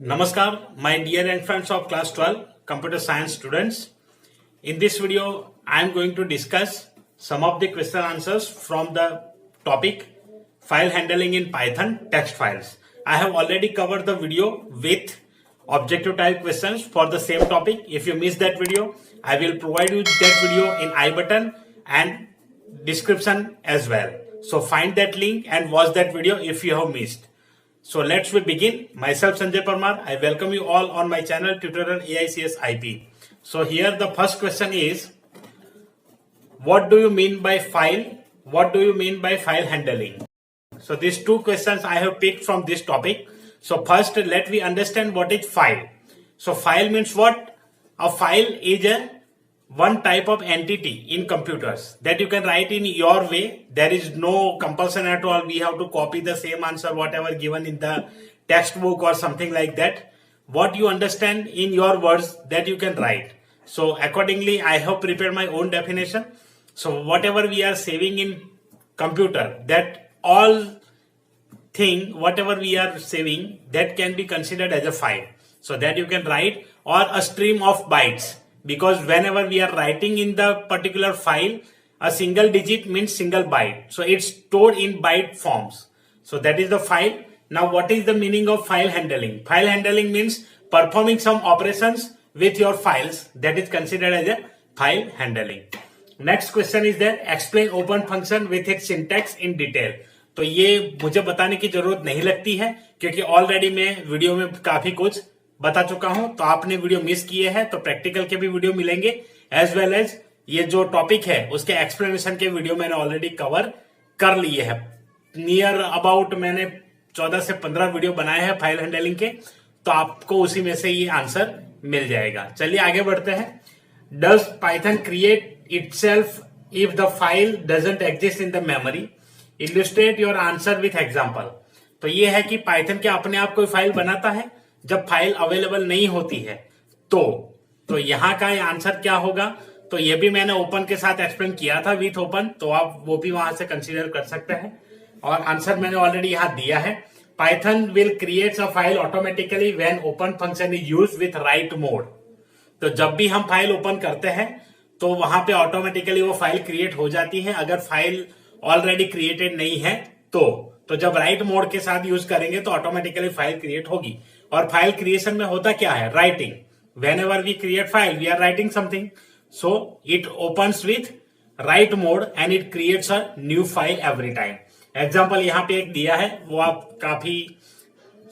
Namaskar, my dear and friends of class 12 computer science students. In this video, I am going to discuss some of the question answers from the topic file handling in Python text files. I have already covered the video with objective type questions for the same topic. If you missed that video, I will provide you that video in I button and description as well. So find that link and watch that video if you have missed. So let's begin. Myself Sanjay Parmar. I welcome you all on my channel Tutorial AICS IP. So here the first question is, what do you mean by file? What do you mean by file handling? So these two questions I have picked from this topic. So first let me understand what is file. So file means what? A file is one type of entity in computers that you can write in your way. There is no compulsion at all. We have to copy the same answer whatever given in the textbook or something like that. What you understand in your words that you can write. So accordingly I have prepared my own definition. So whatever we are saving in computer, that all thing whatever we are saving, that can be considered as a file. So that you can write, or a stream of bytes. Because whenever we are writing in the particular file, a single digit means single byte. So it's stored in byte forms. So that is the file. Now what is the meaning of file handling? File handling means performing some operations with your files. That is considered as a file handling. Next question is there, explain open function with its syntax in detail. तो ये मुझे बताने की जरूरत नहीं लगती है क्योंकि ऑलरेडी मैं वीडियो में काफी कुछ बता चुका हूं. तो आपने वीडियो मिस किए हैं तो प्रैक्टिकल के भी वीडियो मिलेंगे, एज वेल एज ये जो टॉपिक है उसके एक्सप्लेनेशन के वीडियो मैंने ऑलरेडी कवर कर लिए हैं. नियर अबाउट मैंने 14 से 15 वीडियो बनाए हैं फाइल हैंडलिंग के, तो आपको उसी में से ये आंसर मिल जाएगा. चलिए आगे बढ़ते हैं. Does Python create itself if the file doesn't exist in the memory? Illustrate your answer with example. तो ये है कि पाइथन क्या अपने आप कोई फाइल बनाता है जब फाइल अवेलेबल नहीं होती है? तो यहां का आंसर क्या होगा? तो ये भी मैंने ओपन के साथ एक्सप्लेन किया था विथ ओपन, तो आप वो भी वहां से कंसीडर कर सकते हैं. और आंसर मैंने ऑलरेडी यहां दिया है. Python will create a file automatically when open function is use with write mode. तो जब भी हम फाइल ओपन करते हैं तो वहां पे ऑटोमेटिकली वो फाइल क्रिएट हो जाती है. अगर फाइल ऑलरेडी क्रिएटेड नहीं है तो जब राइट मोड के साथ यूज करेंगे तो ऑटोमेटिकली फाइल क्रिएट होगी. और फाइल क्रिएशन में होता क्या है? Writing. Whenever we create file we are writing something, so it opens with write mode and it creates a new file every time. Example यहाँ पे एक दिया है, वो आप काफी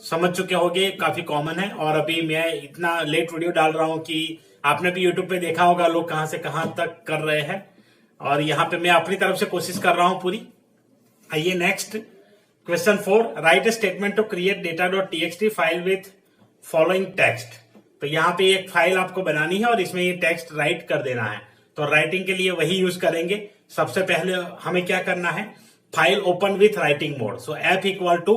समझ चुके होंगे, काफी कॉमन है. और अभी मैं इतना लेट वीडियो डाल रहा हूं कि आपने भी यूट्यूब पे देखा होगा लोग कहां से कहां तक कर रहे हैं, और यहाँ पे मैं अपनी तरफ से कोशिश कर रहा हूं पूरी. आइए next question 4, write a statement to create data.txt file with following text. तो यहाँ पे एक फाइल आपको बनानी है और इसमें ये टेक्स्ट राइट कर देना है. तो राइटिंग के लिए वही यूज करेंगे. सबसे पहले हमें क्या करना है? File open with writing mode. So f equal to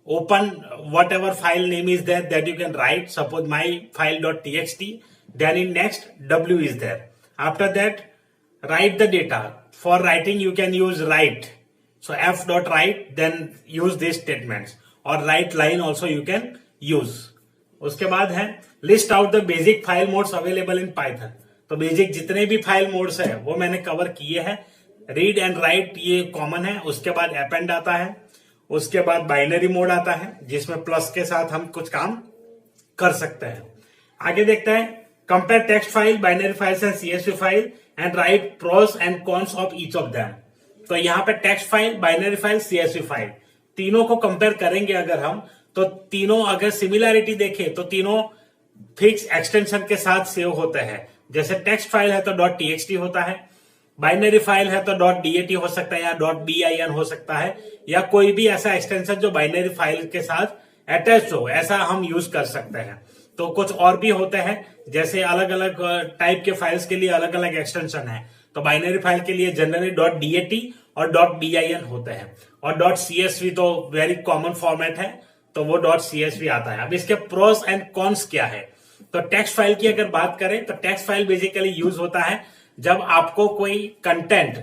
open whatever file name is there that you can write. Suppose my file.txt. Then in next w is there. After that write the data. For writing you can use write. So f.write, then use these statements. Or write line also you can use. उसके बाद है list out the basic file modes available in Python. तो basic जितने भी file modes है वो मैंने cover किए हैं. रीड एंड राइट ये कॉमन है. उसके बाद अपेंड आता है. उसके बाद बाइनरी मोड आता है जिसमें प्लस के साथ हम कुछ काम कर सकते हैं. आगे देखते हैं. Compare text file, binary files and CSV file and right pros and cons of each of them. तो यहाँ पे text file, binary file, CSV file तीनों को कंपेयर करेंगे अगर हम, तो तीनों अगर सिमिलैरिटी देखें तो तीनों फिक्स एक्सटेंशन के साथ सेव होते हैं. जैसे टेक्स्ट फाइल है तो .txt होता है, बाइनरी फाइल है तो .dat हो सकता है या .bin हो सकता है, या कोई भी ऐसा एक्सटेंशन जो बाइनरी फाइल के साथ अटैच हो, ऐसा हम यूज कर सकते हैं. तो कुछ और भी होते हैं, जैसे अलग अलग टाइप के फाइल्स के लिए अलग अलग एक्सटेंशन है. तो बाइनरी फाइल के लिए जनरली .dat और .bin होते हैं, और .csv तो वेरी कॉमन फॉर्मेट है, तो वो .csv आता है. अब इसके प्रोस एंड कॉन्स क्या है? तो टेक्स्ट फाइल की अगर बात करें तो टेक्स्ट फाइल बेसिकली यूज होता है जब आपको कोई कंटेंट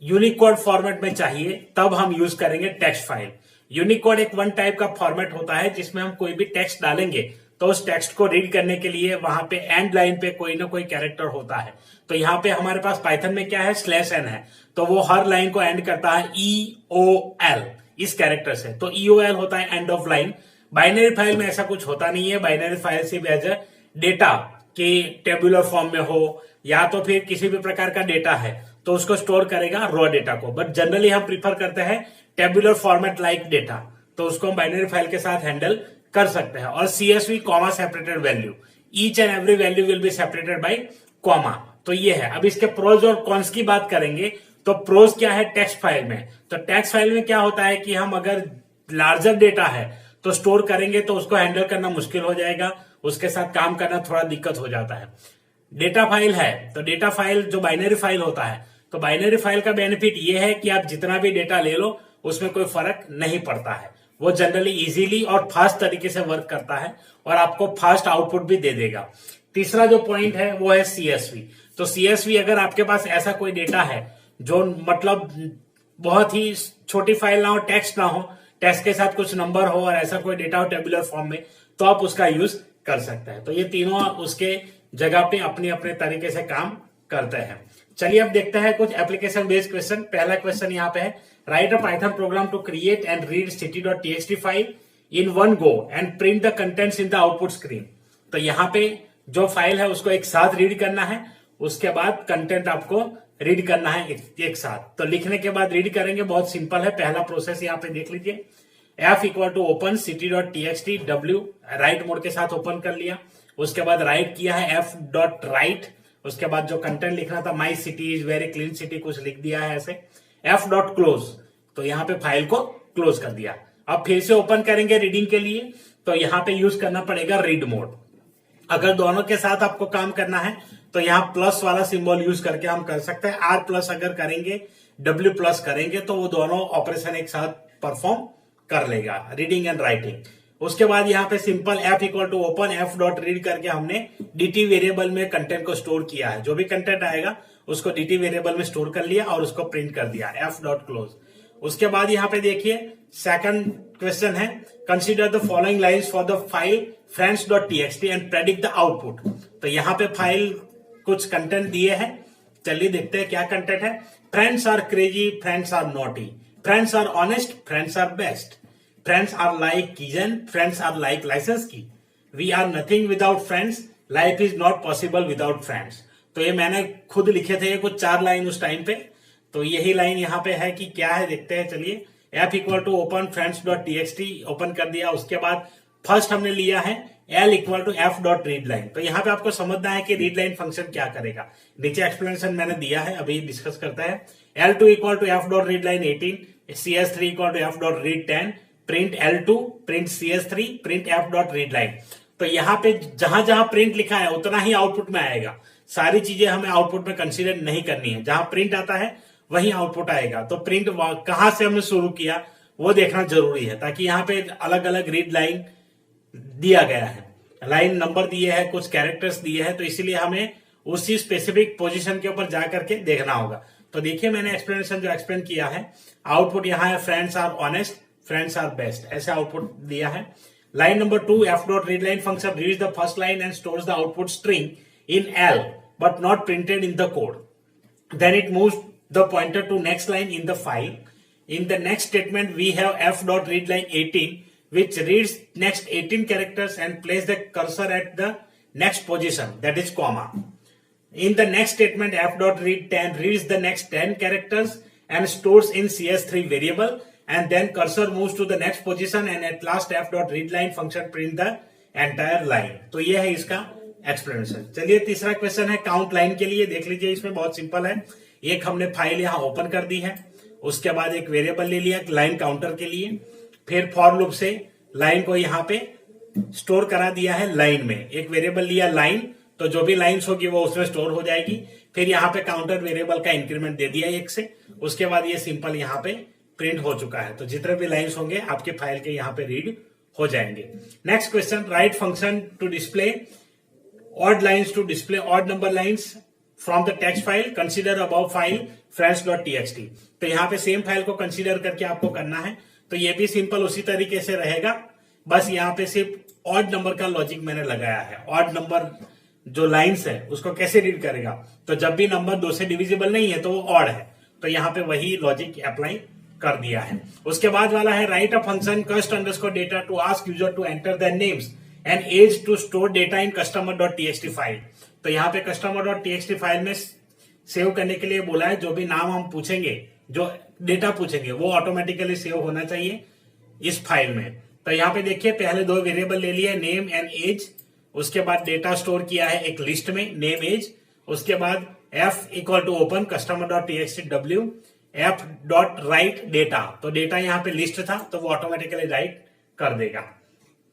यूनिकोड फॉर्मेट में चाहिए, तब हम यूज करेंगे टेक्स्ट फाइल. यूनिकोड एक वन टाइप का फॉर्मेट होता है जिसमें हम कोई भी टेक्स्ट डालेंगे तो उस टेक्स्ट को रीड करने के लिए वहां पे एंड लाइन पे कोई ना कोई कैरेक्टर होता है। तो यहाँ पे हमारे पास पाइथन में क्या है, /n है, तो वो हर लाइन को एंड करता है EOL इस कैरेक्टर से। तो EOL होता है end of line. Binary file में ऐसा कुछ होता नहीं है। बाइनरी फाइल सिर्फ एज अ डेटा के टेबुलर फॉर्म में हो या तो फिर किसी भी प्रकार का डेटा है तो उसको स्टोर करेगा रॉ डेटा को, बट जनरली हम प्रीफर करते हैं टेबुलर फॉर्मेट लाइक डेटा, तो उसको हम बाइनरी फाइल के साथ हैंडल कर सकते हैं। और CSV comma separated value, each and every value will be separated by comma. तो ये है। अब इसके प्रोज और कॉन्स की बात करेंगे तो प्रोज क्या है टेक्स्ट फाइल में, तो टेक्स्ट फाइल में क्या होता है कि हम अगर लार्जर डेटा है तो स्टोर करेंगे तो उसको हैंडल करना मुश्किल हो जाएगा, उसके साथ काम करना थोड़ा दिक्कत हो जाता है। डेटा फाइल है तो डेटा फाइल जो बाइनरी फाइल होता है, तो बाइनरी फाइल का बेनिफिट ये है कि आप जितना भी डेटा ले लो उसमें कोई फर्क नहीं पड़ता है। वो जनरली इजीली और फास्ट तरीके से वर्क करता है और आपको फास्ट आउटपुट भी दे देगा। तीसरा जो पॉइंट है वो है CSV। तो CSV अगर आपके पास ऐसा कोई डेटा है जो मतलब बहुत ही छोटी फाइल ना हो, टेक्स्ट ना हो, टेक्स्ट के साथ कुछ नंबर हो और ऐसा कोई डेटा हो टेबुलर फॉर्म में, तो आप उसका यूज कर सकते हैं। तो ये तीनों उसके जगह पे अपने अपने तरीके से काम करते हैं। चलिए अब देखते हैं कुछ एप्लीकेशन बेस्ड क्वेश्चन। पहला क्वेश्चन यहाँ पे है, write a Python program to create and read city.txt file in one go and print the contents in the output screen. तो यहाँ पे जो फाइल है उसको एक साथ रीड करना है, उसके बाद कंटेंट आपको रीड करना है एक साथ। तो लिखने के बाद रीड करेंगे, बहुत सिंपल है। पहला प्रोसेस यहाँ पे देख लीजिए, F equal to open city.txt W write mode के साथ ओपन कर लिया, उसके बाद राइट किया है F.write, उसके बाद जो कंटेंट लिखना था my city is very clean city कुछ लिख दिया है ऐसे, F.close, तो यहाँ पे फाइल को क्लोज कर दिया। अब फिर से ओपन करेंगे रीडिंग के लिए, तो यहाँ पे यूज करना पड़ेगा रीड मोड। अगर दोनों के साथ आपको काम करना है तो यहाँ प्लस वाला सिंबल यूज करके हम कर सकते हैं। R+ अगर करेंगे, W+ करेंगे तो वो दोनों ऑपरेशन एक साथ परफॉर्म कर लेगा, रीडिंग एंड राइटिंग। उसके बाद यहाँ पे simple F equal to open F.read करके हमने DT वेरिएबल में कंटेंट को स्टोर किया है। जो भी कंटेंट आएगा उसको DT वेरिएबल में स्टोर कर लिया और उसको प्रिंट कर दिया F.close। उसके बाद यहाँ पे देखिए सेकंड क्वेश्चन है, consider the following lines for the file friends.txt and predict the output. तो यहाँ पे फाइल कुछ कंटेंट दिए हैं, चलिए देखते हैं क्या कंटेंट है। Friends are crazy, friends are naughty, friends are honest, friends are best, friends are like keys in, friends are like license key, we are nothing without friends, life is not possible without friends. तो ये मैंने खुद लिखे थे कुछ 4 line उस time पे, तो यही लाइन यहाँ पे है कि क्या है देखते हैं। चलिए F equal to open friends.txt open कर दिया, उसके बाद फर्स्ट हमने लिया है L equal to F.read line। तो यहाँ पे आपको समझना है कि रीड लाइन फंक्शन क्या करेगा, नीचे एक्सप्लेनेशन मैंने दिया है, अभी डिस्कस करते हैं। L2 equal to F.read line 18, CS3 equal to F.read 10, print L2, print CS3, print F.read line। तो यहाँ पे जहां जहां प्रिंट लिखा है उतना ही आउटपुट में आएगा, सारी चीजें हमें आउटपुट में कंसीडर नहीं करनी है, जहां प्रिंट आता है वही आउटपुट आएगा। तो प्रिंट कहां से हमने शुरू किया वो देखना जरूरी है, ताकि यहाँ पे अलग अलग रीड लाइन दिया गया है, लाइन नंबर दिए हैं, कुछ कैरेक्टर्स दिए हैं, तो इसीलिए हमें उसी स्पेसिफिक पोजीशन के ऊपर जाकर के देखना होगा। तो देखिए मैंने एक्सप्लेनेशन जो एक्सप्लेन किया है, आउटपुट यहाँ है friends are honest, friends are best, ऐसे आउटपुट दिया है। Line number 2, F.read line function reads the first line and stores the output string in L but not printed in the code. Then it moves the pointer to next line in the file. In the next statement we have F.read line 18 which reads next 18 characters and place the cursor at the next position, that is comma. In the next statement F.read 10 reads the next 10 characters and stores in CS3 variable, and then cursor moves to the next position and at last F.read line function print the entire line। तो ये है इसका explanation. चलिए तीसरा question है count line के लिए, देख लीजिए इसमें बहुत सिंपल है। एक हमने फाइल यहाँ ओपन कर दी है, उसके बाद एक वेरिएबल ले लिया लाइन काउंटर के लिए, फिर फॉर लूप से लाइन को यहाँ पे स्टोर करा दिया है लाइन में, एक वेरिएबल लिया लाइन, तो जो भी लाइन्स होगी वो उसमें स्टोर हो जाएगी। फिर यहाँ पे काउंटर वेरिएबल का इंक्रीमेंट दे दिया 1 से, उसके बाद ये सिंपल यहाँ पे प्रिंट हो चुका है। तो जितने भी लाइंस होंगे आपके फाइल के यहाँ पे रीड हो जाएंगे। Next question, write function to display odd lines to display odd number lines from the text file, consider above file friends.txt। तो यहाँ पे सेम फाइल को कंसीडर करके आपको करना है। तो ये भी सिंपल उसी तरीके से रहेगा, बस यहाँ पे सिर्फ ऑड नंबर का लॉजिक मैंने लगाया है। ऑड नंबर जो लाइंस है उसको कैसे रीड करेगा, तो जब भी नंबर 2 से डिविजिबल नहीं है तो वो ऑड है, तो यहाँ पे वही लॉजिक अप्लाई कर दिया है। उसके बाद वाला है write a function cust underscore data to ask user to enter their names and age to store data in customer.txt file. तो यहाँ पे customer.txt फाइल में सेव करने के लिए बोला है, जो भी नाम हम पूछेंगे, जो डेटा पूछेंगे वो ऑटोमेटिकली सेव होना चाहिए इस फाइल में। तो यहाँ पे देखिए पहले 2 वेरिएबल ले लिए, नेम एंड एज, उसके बाद डेटा स्टोर किया है एक लिस्ट में नेम एज, उसके बाद f equal to open customer.txt f.write data, तो डेटा यहाँ पे लिस्ट था तो वो ऑटोमेटिकली राइट कर देगा।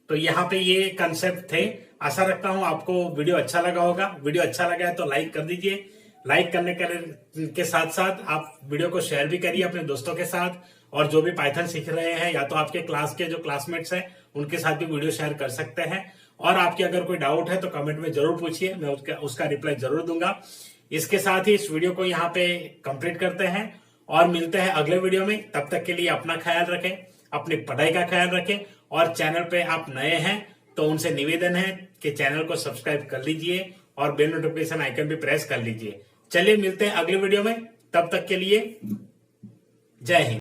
तो यहाँ पे ये कंसेप्ट थे। आशा रखता हूं आपको वीडियो अच्छा लगा होगा। वीडियो अच्छा लगा है तो लाइक कर दीजिए। लाइक करने के साथ साथ आप वीडियो को शेयर भी करिए अपने दोस्तों के साथ, और जो भी पाइथन सीख रहे हैं या तो आपके क्लास के जो क्लासमेट्स हैं उनके साथ भी वीडियो शेयर कर सकते हैं। और आपके अगर कोई डाउट है तो कमेंट में जरूर पूछिए, मैं उसका रिप्लाई जरूर दूंगा। इसके साथ ही इस वीडियो को यहाँ पे कंप्लीट करते हैं और मिलते हैं अगले वीडियो में। तब तक के लिए अपना ख्याल रखें, अपनी पढ़ाई का ख्याल रखें, और चैनल पे आप नए हैं तो उनसे निवेदन है कि चैनल को सब्सक्राइब कर लीजिए और बेल नोटिफिकेशन आइकन भी प्रेस कर लीजिए। चलिए मिलते हैं अगले वीडियो में, तब तक के लिए जय हिंद।